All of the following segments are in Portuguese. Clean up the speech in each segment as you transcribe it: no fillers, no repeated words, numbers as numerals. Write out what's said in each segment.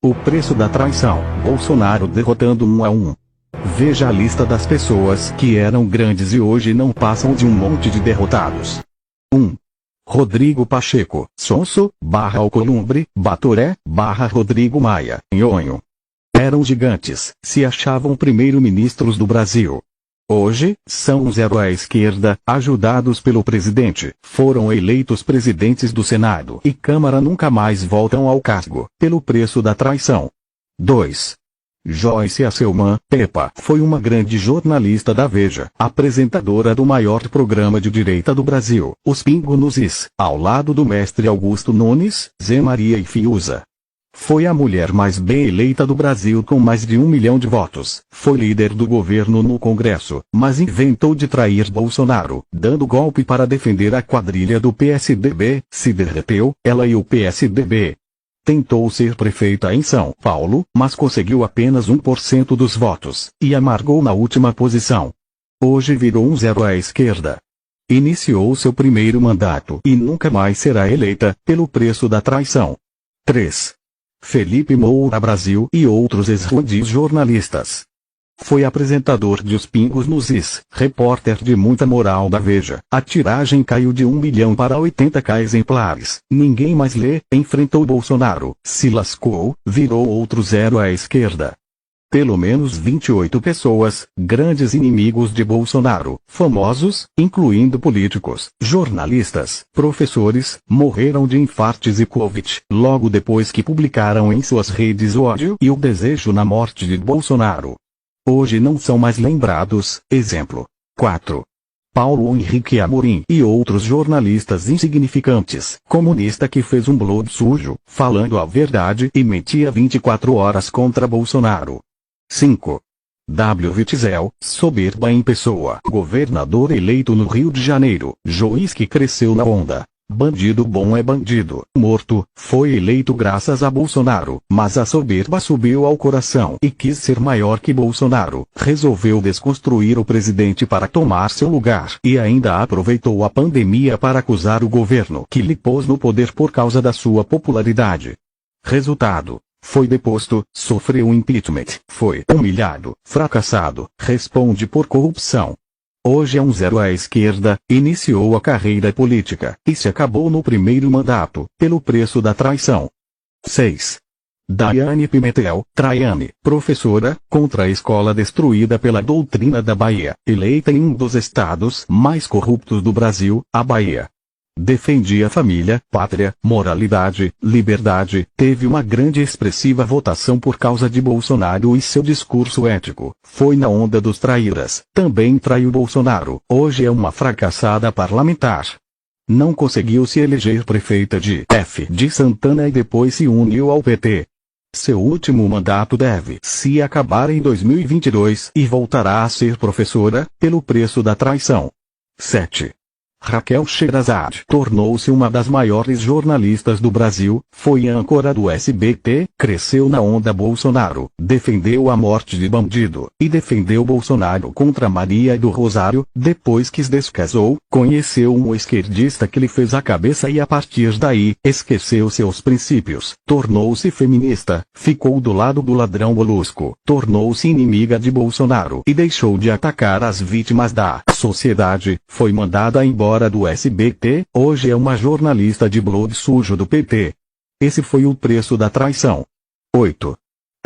O preço da traição. Bolsonaro derrotando 1 a 1. Veja a lista das pessoas que eram grandes e hoje não passam de um monte de derrotados. 1. Rodrigo Pacheco, Sonso, Alcolumbre, Batoré, Rodrigo Maia, Nhonho. Eram gigantes, se achavam primeiro-ministros do Brasil. Hoje, são um zero à esquerda, ajudados pelo presidente, foram eleitos presidentes do Senado e Câmara nunca mais voltam ao cargo, pelo preço da traição. 2. Joyce Hasselmann, Pepa, foi uma grande jornalista da Veja, apresentadora do maior programa de direita do Brasil, Os Pingo nos Is, ao lado do mestre Augusto Nunes, Zé Maria e Fiuza. Foi a mulher mais bem eleita do Brasil com mais de 1 milhão de votos, foi líder do governo no Congresso, mas inventou de trair Bolsonaro, dando golpe para defender a quadrilha do PSDB, se derreteu, ela e o PSDB. Tentou ser prefeita em São Paulo, mas conseguiu apenas 1% dos votos, e amargou na última posição. Hoje virou um zero à esquerda. Iniciou seu primeiro mandato e nunca mais será eleita, pelo preço da traição. 3. Felipe Moura Brasil e outros ex-rudis jornalistas. Foi apresentador de Os Pingos nos Is, repórter de muita moral da Veja. A tiragem caiu de 1 milhão para 80k exemplares. Ninguém mais lê, enfrentou Bolsonaro, se lascou, virou outro zero à esquerda. Pelo menos 28 pessoas, grandes inimigos de Bolsonaro, famosos, incluindo políticos, jornalistas, professores, morreram de infartes e Covid, logo depois que publicaram em suas redes o ódio e o desejo na morte de Bolsonaro. Hoje não são mais lembrados. Exemplo. 4. Paulo Henrique Amorim e outros jornalistas insignificantes. Comunista que fez um blog sujo, falando a verdade e mentia 24 horas contra Bolsonaro. 5. W. Witzel, soberba em pessoa. Governador eleito no Rio de Janeiro. Juiz que cresceu na onda. Bandido bom é bandido, morto, foi eleito graças a Bolsonaro, mas a soberba subiu ao coração e quis ser maior que Bolsonaro, resolveu desconstruir o presidente para tomar seu lugar e ainda aproveitou a pandemia para acusar o governo que lhe pôs no poder por causa da sua popularidade. Resultado: foi deposto, sofreu impeachment, foi humilhado, fracassado, responde por corrupção. Hoje é um zero à esquerda, iniciou a carreira política, e se acabou no primeiro mandato, pelo preço da traição. 6. Daiane Pimentel, Traiane, professora, contra a escola destruída pela doutrina da Bahia, eleita em um dos estados mais corruptos do Brasil, a Bahia. Defendia família, pátria, moralidade, liberdade, teve uma grande e expressiva votação por causa de Bolsonaro e seu discurso ético, foi na onda dos traíras, também traiu Bolsonaro, hoje é uma fracassada parlamentar. Não conseguiu se eleger prefeita de Santana e depois se uniu ao PT. Seu último mandato deve se acabar em 2022 e voltará a ser professora, pelo preço da traição. 7. Raquel Sherazade tornou-se uma das maiores jornalistas do Brasil, foi âncora do SBT, cresceu na onda Bolsonaro, defendeu a morte de bandido, e defendeu Bolsonaro contra Maria do Rosário, depois que se descasou, conheceu um esquerdista que lhe fez a cabeça e a partir daí, esqueceu seus princípios, tornou-se feminista, ficou do lado do ladrão Molusco, tornou-se inimiga de Bolsonaro e deixou de atacar as vítimas da sociedade, foi mandada embora do SBT, hoje é uma jornalista de blog sujo do PT. Esse foi o preço da traição. 8.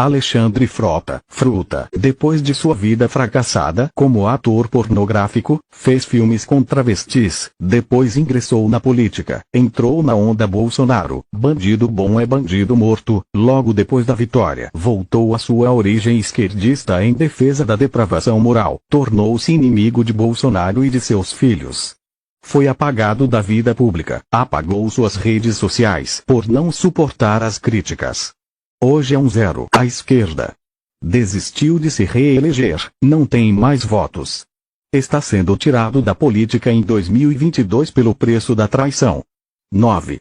Alexandre Fruta, depois de sua vida fracassada como ator pornográfico, fez filmes com travestis, depois ingressou na política, entrou na onda Bolsonaro, bandido bom é bandido morto, logo depois da vitória voltou à sua origem esquerdista em defesa da depravação moral, tornou-se inimigo de Bolsonaro e de seus filhos. Foi apagado da vida pública, apagou suas redes sociais por não suportar as críticas. Hoje é um zero à esquerda. Desistiu de se reeleger, não tem mais votos. Está sendo tirado da política em 2022 pelo preço da traição. 9.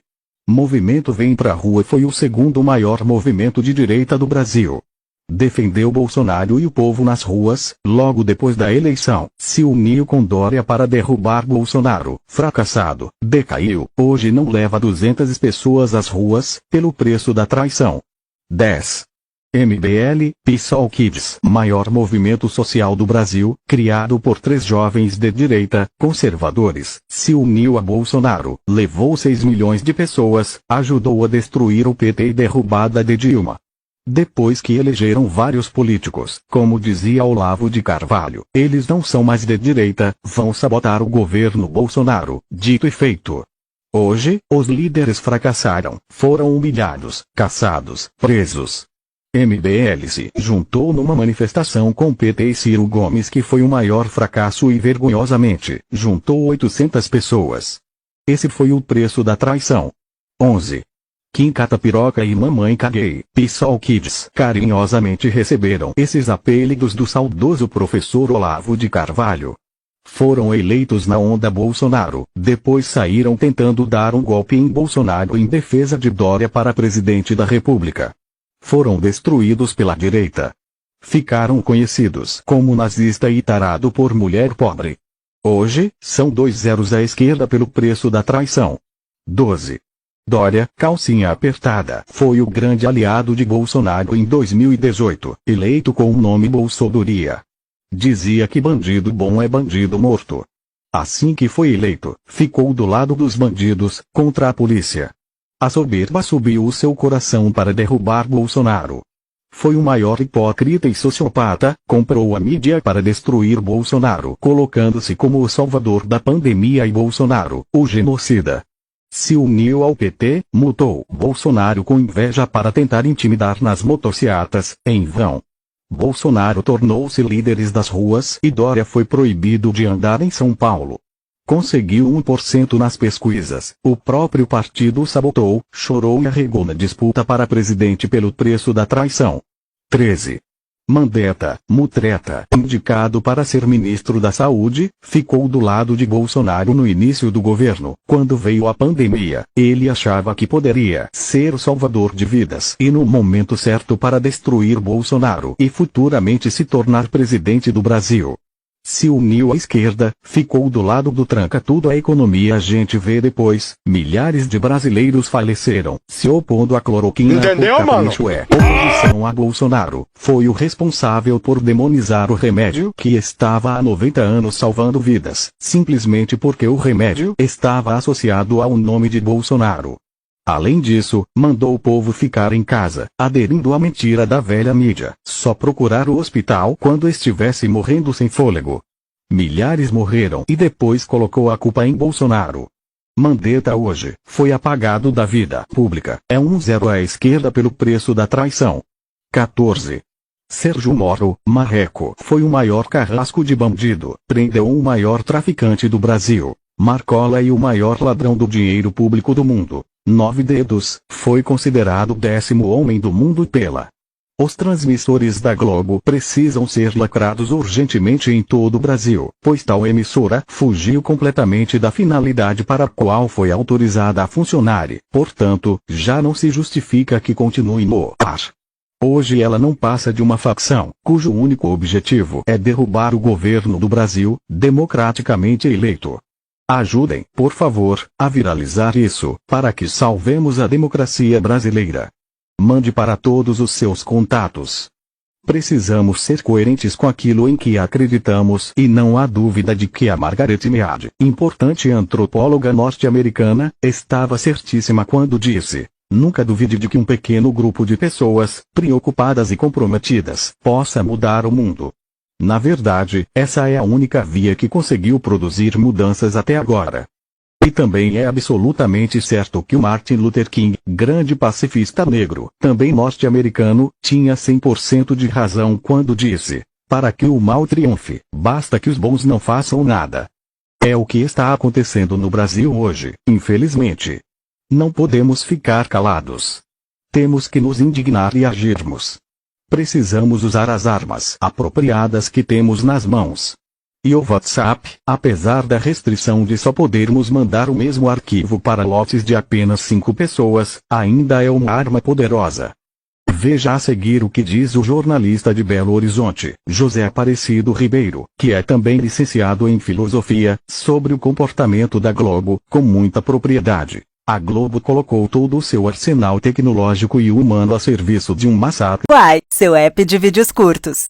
Movimento Vem Pra Rua foi o segundo maior movimento de direita do Brasil. Defendeu Bolsonaro e o povo nas ruas, logo depois da eleição, se uniu com Dória para derrubar Bolsonaro, fracassado, decaiu, hoje não leva 200 pessoas às ruas, pelo preço da traição. 10. MBL, PSOL Kids, maior movimento social do Brasil, criado por 3 jovens de direita, conservadores, se uniu a Bolsonaro, levou 6 milhões de pessoas, ajudou a destruir o PT e derrubada de Dilma. Depois que elegeram vários políticos, como dizia Olavo de Carvalho, eles não são mais de direita, vão sabotar o governo Bolsonaro, dito e feito. Hoje, os líderes fracassaram, foram humilhados, caçados, presos. MBL se juntou numa manifestação com PT e Ciro Gomes que foi o maior fracasso e vergonhosamente, juntou 800 pessoas. Esse foi o preço da traição. 11. Kim Catapiroca e Mamãe Caguei, PSOL Kids, carinhosamente receberam esses apelidos do saudoso professor Olavo de Carvalho. Foram eleitos na onda Bolsonaro, depois saíram tentando dar um golpe em Bolsonaro em defesa de Dória para presidente da República. Foram destruídos pela direita. Ficaram conhecidos como nazista e tarado por mulher pobre. Hoje, são 2 zeros à esquerda pelo preço da traição. 12. Dória, calcinha apertada, foi o grande aliado de Bolsonaro em 2018, eleito com o nome Bolsodoria. Dizia que bandido bom é bandido morto. Assim que foi eleito, ficou do lado dos bandidos, contra a polícia. A soberba subiu o seu coração para derrubar Bolsonaro. Foi o maior hipócrita e sociopata, comprou a mídia para destruir Bolsonaro, colocando-se como o salvador da pandemia e Bolsonaro, o genocida. Se uniu ao PT, multou Bolsonaro com inveja para tentar intimidar nas motocicletas, em vão. Bolsonaro tornou-se líder das ruas e Dória foi proibido de andar em São Paulo. Conseguiu 1% nas pesquisas, o próprio partido sabotou, chorou e arregou na disputa para presidente pelo preço da traição. 13. Mandetta, mutreta, indicado para ser ministro da Saúde, ficou do lado de Bolsonaro no início do governo. Quando veio a pandemia, ele achava que poderia ser o salvador de vidas e no momento certo para destruir Bolsonaro e futuramente se tornar presidente do Brasil. Se uniu à esquerda, ficou do lado do tranca tudo a economia. A gente vê depois, milhares de brasileiros faleceram, se opondo à cloroquina. Entendeu, mano? Oposição a Bolsonaro, foi o responsável por demonizar o remédio que estava há 90 anos salvando vidas, simplesmente porque o remédio estava associado ao nome de Bolsonaro. Além disso, mandou o povo ficar em casa, aderindo à mentira da velha mídia, só procurar o hospital quando estivesse morrendo sem fôlego. Milhares morreram e depois colocou a culpa em Bolsonaro. Mandetta hoje foi apagado da vida pública, é 1 zero à esquerda pelo preço da traição. 14. Sérgio Moro, marreco, foi o maior carrasco de bandido, prendeu o maior traficante do Brasil, Marcola e o maior ladrão do dinheiro público do mundo. 9 dedos, foi considerado o 10º homem do mundo pela. Os transmissores da Globo precisam ser lacrados urgentemente em todo o Brasil, pois tal emissora fugiu completamente da finalidade para a qual foi autorizada a funcionar e, portanto, já não se justifica que continue no ar. Hoje ela não passa de uma facção, cujo único objetivo é derrubar o governo do Brasil, democraticamente eleito. Ajudem, por favor, a viralizar isso, para que salvemos a democracia brasileira. Mande para todos os seus contatos. Precisamos ser coerentes com aquilo em que acreditamos e não há dúvida de que a Margaret Mead, importante antropóloga norte-americana, estava certíssima quando disse: nunca duvide de que um pequeno grupo de pessoas, preocupadas e comprometidas, possa mudar o mundo. Na verdade, essa é a única via que conseguiu produzir mudanças até agora. E também é absolutamente certo que o Martin Luther King, grande pacifista negro, também norte-americano, tinha 100% de razão quando disse: para que o mal triunfe, basta que os bons não façam nada. É o que está acontecendo no Brasil hoje, infelizmente. Não podemos ficar calados. Temos que nos indignar e agirmos. Precisamos usar as armas apropriadas que temos nas mãos. E o WhatsApp, apesar da restrição de só podermos mandar o mesmo arquivo para lotes de apenas 5 pessoas, ainda é uma arma poderosa. Veja a seguir o que diz o jornalista de Belo Horizonte, José Aparecido Ribeiro, que é também licenciado em filosofia, sobre o comportamento da Globo, com muita propriedade. A Globo colocou todo o seu arsenal tecnológico e humano a serviço de um massacre. Uai, seu app de vídeos curtos.